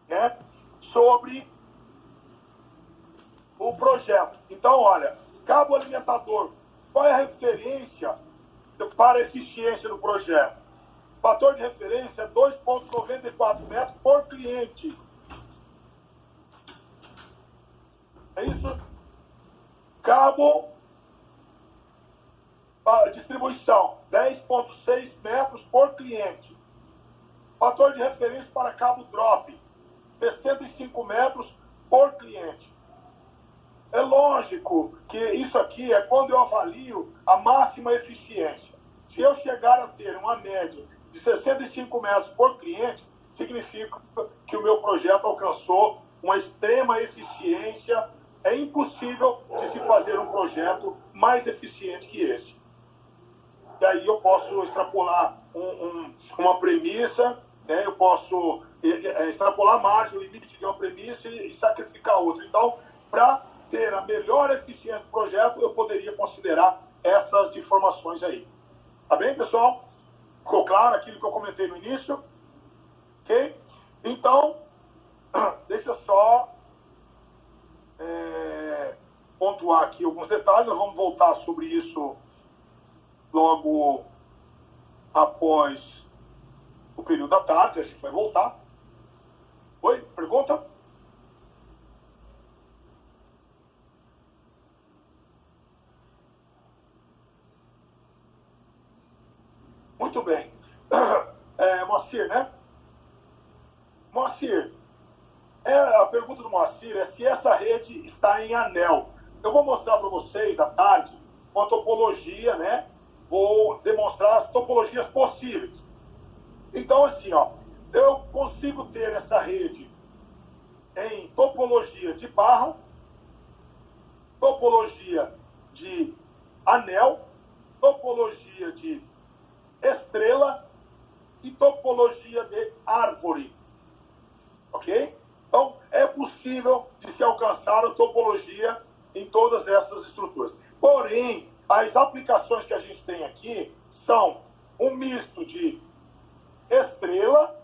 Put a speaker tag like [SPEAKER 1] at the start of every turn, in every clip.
[SPEAKER 1] né, sobre o projeto. Então, olha, cabo alimentador, qual é a referência para a eficiência do projeto? O fator de referência é 2,94 metros por cliente. É isso? Cabo distribuição, 10,6 metros por cliente. Fator de referência para cabo drop, 65 metros por cliente. É lógico que isso aqui é quando eu avalio a máxima eficiência. Se eu chegar a ter uma média de 65 metros por cliente, significa que o meu projeto alcançou uma extrema eficiência. É impossível de se fazer um projeto mais eficiente que esse. E aí eu posso extrapolar uma premissa, né? Eu posso extrapolar a margem, o limite de uma premissa e sacrificar outra. Então, para ter a melhor eficiência do projeto, eu poderia considerar essas informações aí. Tá bem, pessoal? Ficou claro aquilo que eu comentei no início? Ok? Então, deixa eu só pontuar aqui alguns detalhes. Nós vamos voltar sobre isso logo após o período da tarde. A gente vai voltar. Oi? Pergunta? Muito bem. Moacir, né? Moacir, a pergunta do Moacir é se essa rede está em anel. Eu vou mostrar para vocês à tarde uma topologia, né? Vou demonstrar as topologias possíveis. Então, assim, ó, eu consigo ter essa rede em topologia de barra, topologia de anel, topologia de estrela e topologia de árvore. Ok? Então, é possível de se alcançar a topologia em todas essas estruturas. Porém, as aplicações que a gente tem aqui são um misto de estrela,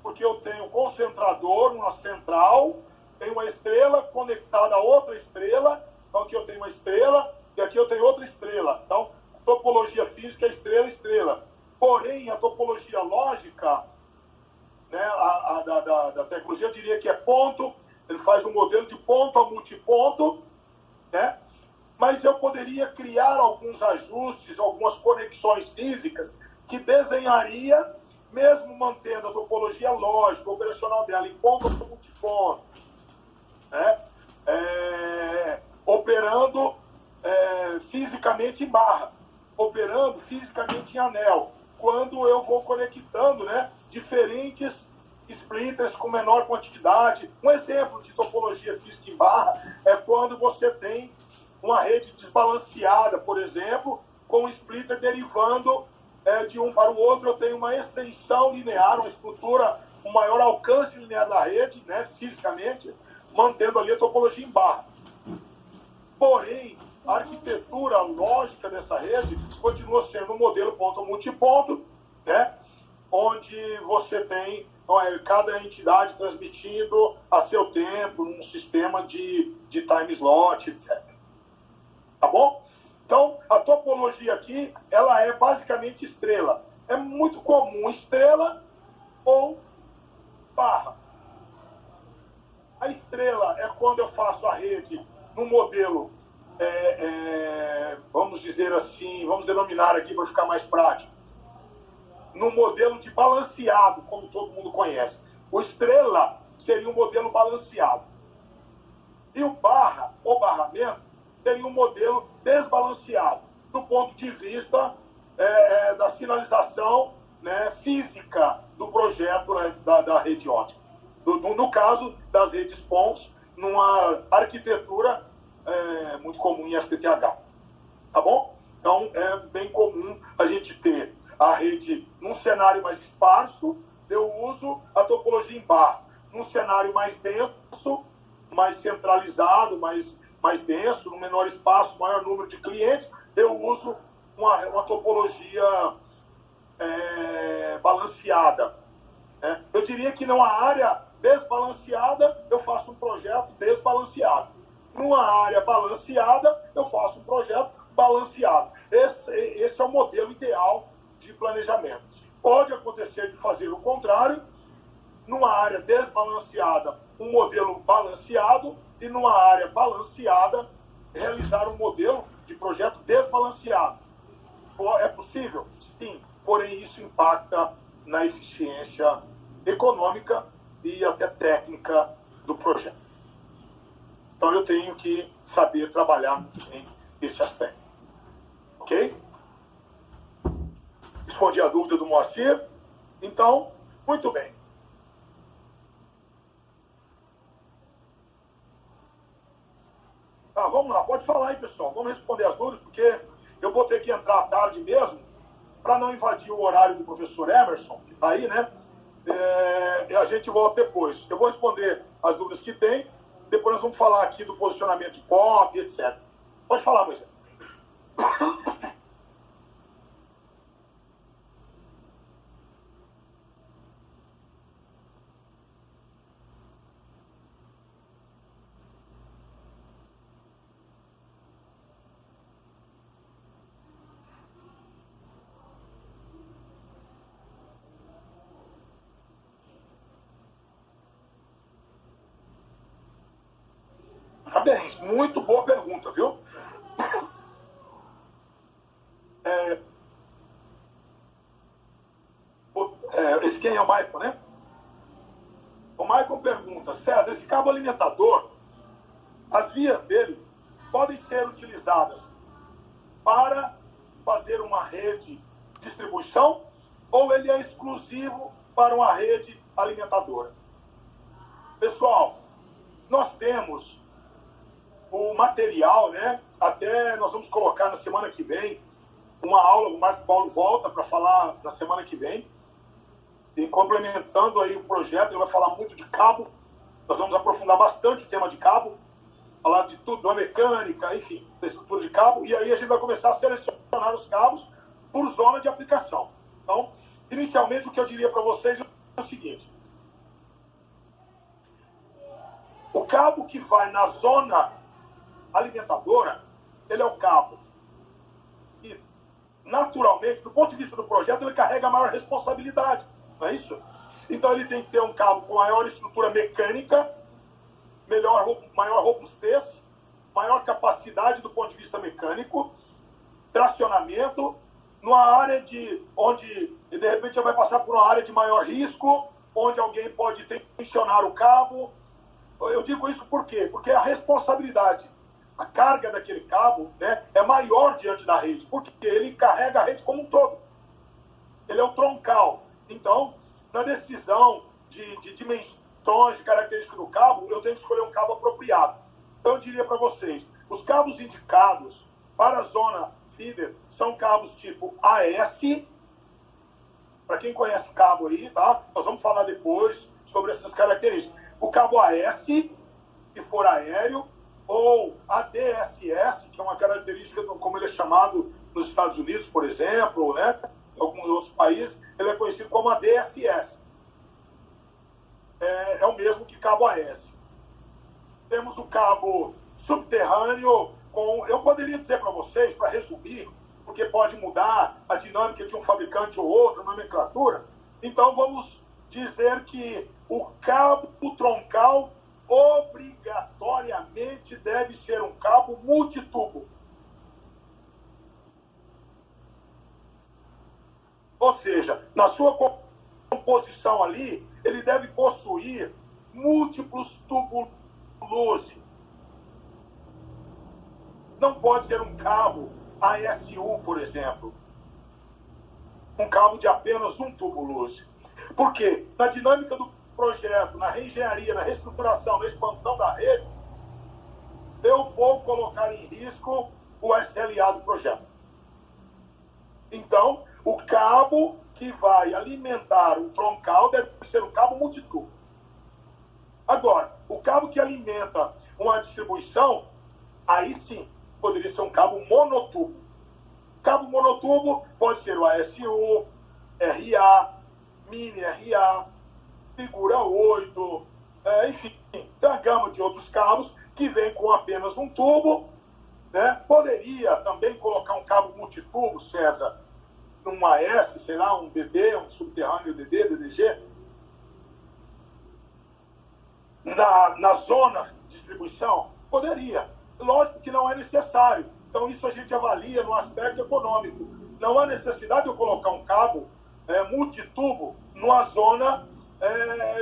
[SPEAKER 1] porque eu tenho um concentrador, uma central, tenho uma estrela conectada a outra estrela, então aqui eu tenho uma estrela e aqui eu tenho outra estrela. Então, topologia física é estrela, estrela. Porém, a topologia lógica, né, da tecnologia, eu diria que é ponto, ele faz um modelo de ponto a multiponto, né? Mas eu poderia criar alguns ajustes, algumas conexões físicas que desenharia, mesmo mantendo a topologia lógica, operacional dela em ponto a multiponto, né? Operando fisicamente em barra, operando fisicamente em anel, quando eu vou conectando, né, diferentes splitters com menor quantidade. Um exemplo de topologia física em barra é quando você tem uma rede desbalanceada, por exemplo, com um splitter derivando de um para o outro. Eu tenho uma extensão linear, uma estrutura, um maior alcance linear da rede, né, fisicamente, mantendo ali a topologia em barra. Porém, a arquitetura lógica dessa rede continua sendo um modelo ponto-multiponto, né? Onde você tem cada entidade transmitindo a seu tempo, num sistema de time slot, etc. Tá bom? Então, a topologia aqui, ela é basicamente estrela. É muito comum estrela ou barra. A estrela é quando eu faço a rede no modelo, vamos dizer assim, vamos denominar aqui para ficar mais prático, no modelo de balanceado, como todo mundo conhece. O estrela seria um modelo balanceado. E o barra, ou barramento, seria um modelo desbalanceado, do ponto de vista da sinalização, né, física do projeto da rede ótica. No caso das redes PONs, numa arquitetura muito comum em FTTH. Tá bom? Então, é bem comum a gente ter a rede num cenário mais esparso, eu uso a topologia em barra. Num cenário mais denso, mais centralizado, mais denso, no menor espaço, maior número de clientes, eu uso uma topologia balanceada. Eu diria que numa área desbalanceada, eu faço um projeto desbalanceado. Numa área balanceada, eu faço um projeto balanceado. Esse é o modelo ideal de planejamento. Pode acontecer de fazer o contrário, numa área desbalanceada, um modelo balanceado, e numa área balanceada, realizar um modelo de projeto desbalanceado. É possível? Sim, porém isso impacta na eficiência econômica e até técnica do projeto. Então eu tenho que saber trabalhar muito bem esse aspecto. Ok? Respondi a dúvida do Moacir. Então, muito bem. Vamos lá, pode falar aí, pessoal. Vamos responder as dúvidas, porque eu vou ter que entrar à tarde mesmo, para não invadir o horário do professor Emerson, que está aí, né? E a gente volta depois. Eu vou responder as dúvidas que tem, depois nós vamos falar aqui do posicionamento de POP, etc. Pode falar, Moisés. Parabéns, muito boa pergunta, viu? Esse quem é o Michael, né? O Michael pergunta, César, esse cabo alimentador, as vias dele podem ser utilizadas para fazer uma rede de distribuição ou ele é exclusivo para uma rede alimentadora? Pessoal, nós temos o material, né? Até nós vamos colocar na semana que vem uma aula, o Marco Paulo volta para falar na semana que vem, e complementando aí o projeto, ele vai falar muito de cabo, nós vamos aprofundar bastante o tema de cabo, falar de tudo, da mecânica, enfim, da estrutura de cabo, e aí a gente vai começar a selecionar os cabos por zona de aplicação. Então, inicialmente, o que eu diria para vocês é o seguinte: o cabo que vai na zona alimentadora, ele é o cabo que, naturalmente, do ponto de vista do projeto, ele carrega a maior responsabilidade, não é isso? Então, ele tem que ter um cabo com maior estrutura mecânica, maior robustez, maior capacidade do ponto de vista mecânico, tracionamento, numa área onde, de repente, vai passar por uma área de maior risco, onde alguém pode tensionar o cabo. Eu digo isso por quê? Porque a responsabilidade, a carga daquele cabo, né, é maior diante da rede, porque ele carrega a rede como um todo. Ele é o troncal. Então, na decisão de dimensões, de características do cabo, eu tenho que escolher um cabo apropriado. Então, eu diria para vocês, os cabos indicados para a zona feeder são cabos tipo AS. Para quem conhece cabo aí, tá? Nós vamos falar depois sobre essas características. O cabo AS, se for aéreo, ou ADSS, que é uma característica, como ele é chamado nos Estados Unidos, por exemplo, né? Em alguns outros países, ele é conhecido como ADSS. É o mesmo que cabo AS. Temos o cabo subterrâneo, eu poderia dizer para vocês, para resumir, porque pode mudar a dinâmica de um fabricante ou outro, a nomenclatura. Então, vamos dizer que o cabo troncal obrigatoriamente deve ser um cabo multitubo. Ou seja, na sua composição ali, ele deve possuir múltiplos túbulos luz. Não pode ser um cabo ASU, por exemplo. Um cabo de apenas um tubo luz. Por quê? Na dinâmica do projeto, na reengenharia, na reestruturação, na expansão da rede, eu vou colocar em risco o SLA do projeto. Então, o cabo que vai alimentar o troncal deve ser um cabo multitubo. Agora, o cabo que alimenta uma distribuição, aí sim, poderia ser um cabo monotubo. Cabo monotubo pode ser o ASU, RA, Mini RA, figura 8, Enfim, tem a gama de outros cabos que vem com apenas um tubo, né? Poderia também colocar um cabo multitubo, César, num AS, sei lá, um DD, um subterrâneo DD, DDG, na zona de distribuição? Poderia. Lógico que não é necessário. Então, isso a gente avalia no aspecto econômico. Não há necessidade de eu colocar um cabo multitubo numa zona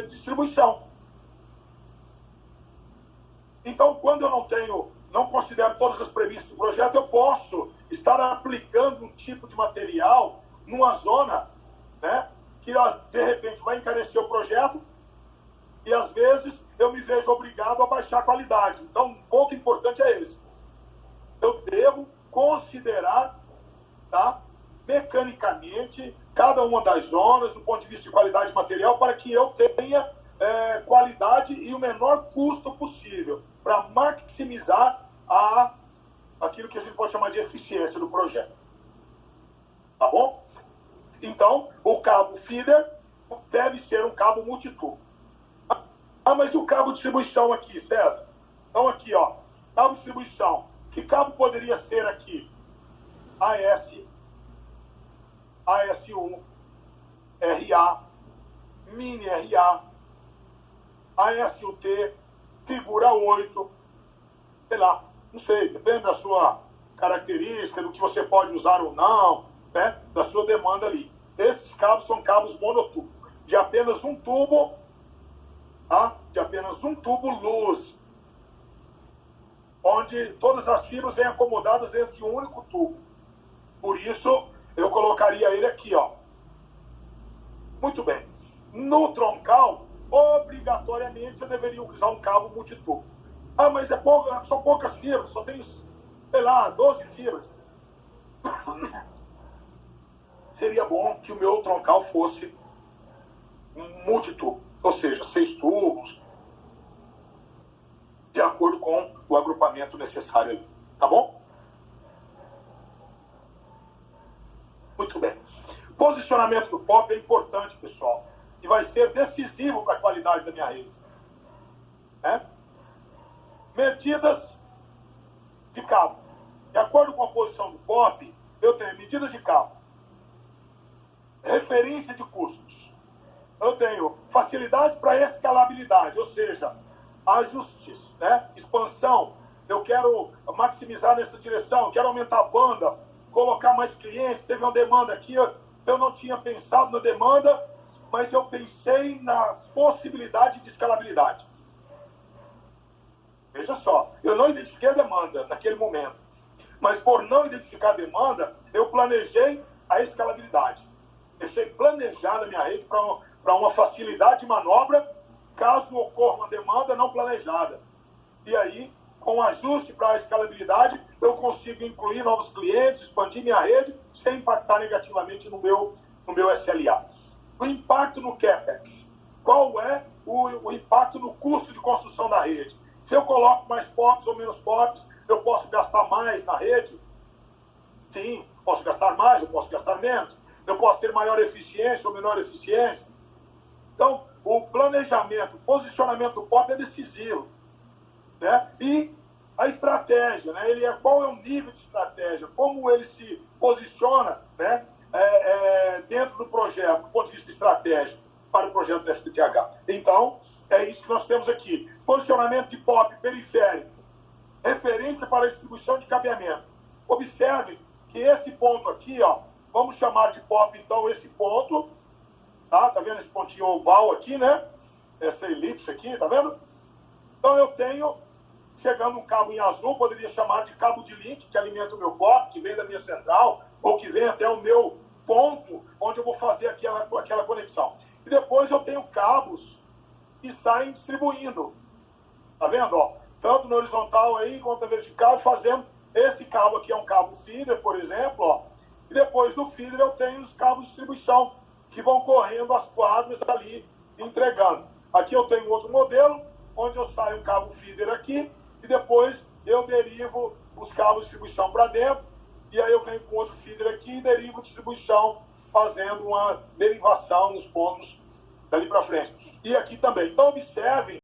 [SPEAKER 1] de distribuição. Então, quando eu não considero todas as premissas do projeto, eu posso estar aplicando um tipo de material numa zona, né, que de repente vai encarecer o projeto e às vezes eu me vejo obrigado a baixar a qualidade. Então, um ponto importante é esse. Eu devo considerar, tá, mecanicamente cada uma das zonas do ponto de vista de qualidade de material para que eu tenha qualidade e o menor custo possível para maximizar aquilo que a gente pode chamar de eficiência do projeto. Tá bom? Então, o cabo feeder deve ser um cabo multitubo. Ah, mas o cabo de distribuição aqui, César? Então, aqui, ó, cabo de distribuição. Que cabo poderia ser aqui? AS, AS1, RA, Mini RA, ASUT, figura 8, sei lá, não sei, depende da sua característica, do que você pode usar ou não, né, da sua demanda ali. Esses cabos são cabos monotubo, de apenas um tubo, tá? De apenas um tubo luz, onde todas as fibras vêm acomodadas dentro de um único tubo. Por isso, eu colocaria ele aqui, ó. Muito bem. No troncal, obrigatoriamente eu deveria usar um cabo multitubo. Ah, mas são poucas fibras, só tenho, sei lá, 12 fibras. Seria bom que o meu troncal fosse um multitubo, ou seja, 6 tubos, de acordo com o agrupamento necessário ali. Tá bom? Muito bem. Posicionamento do POP é importante, pessoal, e vai ser decisivo para a qualidade da minha rede. Né? Medidas de cabo. De acordo com a posição do POP, eu tenho medidas de cabo, referência de custos, eu tenho facilidades para escalabilidade, ou seja, ajustes, né? Expansão. Eu quero maximizar nessa direção, eu quero aumentar a banda, colocar mais clientes. Teve uma demanda aqui, eu não tinha pensado na demanda, mas eu pensei na possibilidade de escalabilidade. Veja só, eu não identifiquei a demanda naquele momento, mas por não identificar a demanda, eu planejei a escalabilidade. Deixei planejada a minha rede para uma facilidade de manobra, caso ocorra uma demanda não planejada. E aí, com ajuste para a escalabilidade, eu consigo incluir novos clientes, expandir minha rede, sem impactar negativamente no meu SLA. O impacto no CAPEX. Qual é o impacto no custo de construção da rede? Se eu coloco mais POPs ou menos POPs, eu posso gastar mais na rede? Sim, posso gastar mais, eu posso gastar menos. Eu posso ter maior eficiência ou menor eficiência. Então, o planejamento, o posicionamento do POP é decisivo. Né? E a estratégia, né? Qual é o nível de estratégia, como ele se posiciona, né? Dentro do projeto, do ponto de vista estratégico, para o projeto do FTTH. Então, é isso que nós temos aqui. Posicionamento de POP periférico, referência para a distribuição de cabeamento. Observe que esse ponto aqui, ó, vamos chamar de POP, então, esse ponto, tá vendo esse pontinho oval aqui, né? Essa elipse aqui, tá vendo? Então, eu tenho, chegando um cabo em azul, poderia chamar de cabo de link, que alimenta o meu POP, que vem da minha central, ou que vem até o meu ponto, onde eu vou fazer aquela conexão. E depois eu tenho cabos que saem distribuindo. Tá vendo? Ó? Tanto no horizontal aí, quanto na vertical, fazendo. Esse cabo aqui é um cabo feeder, por exemplo, ó. E depois do feeder eu tenho os cabos de distribuição, que vão correndo as quadras ali, entregando. Aqui eu tenho outro modelo, onde eu saio um cabo feeder aqui, e depois eu derivo os cabos de distribuição para dentro, e aí eu venho com outro feeder aqui e derivo distribuição, fazendo uma derivação nos pontos dali para frente. E aqui também. Então, observem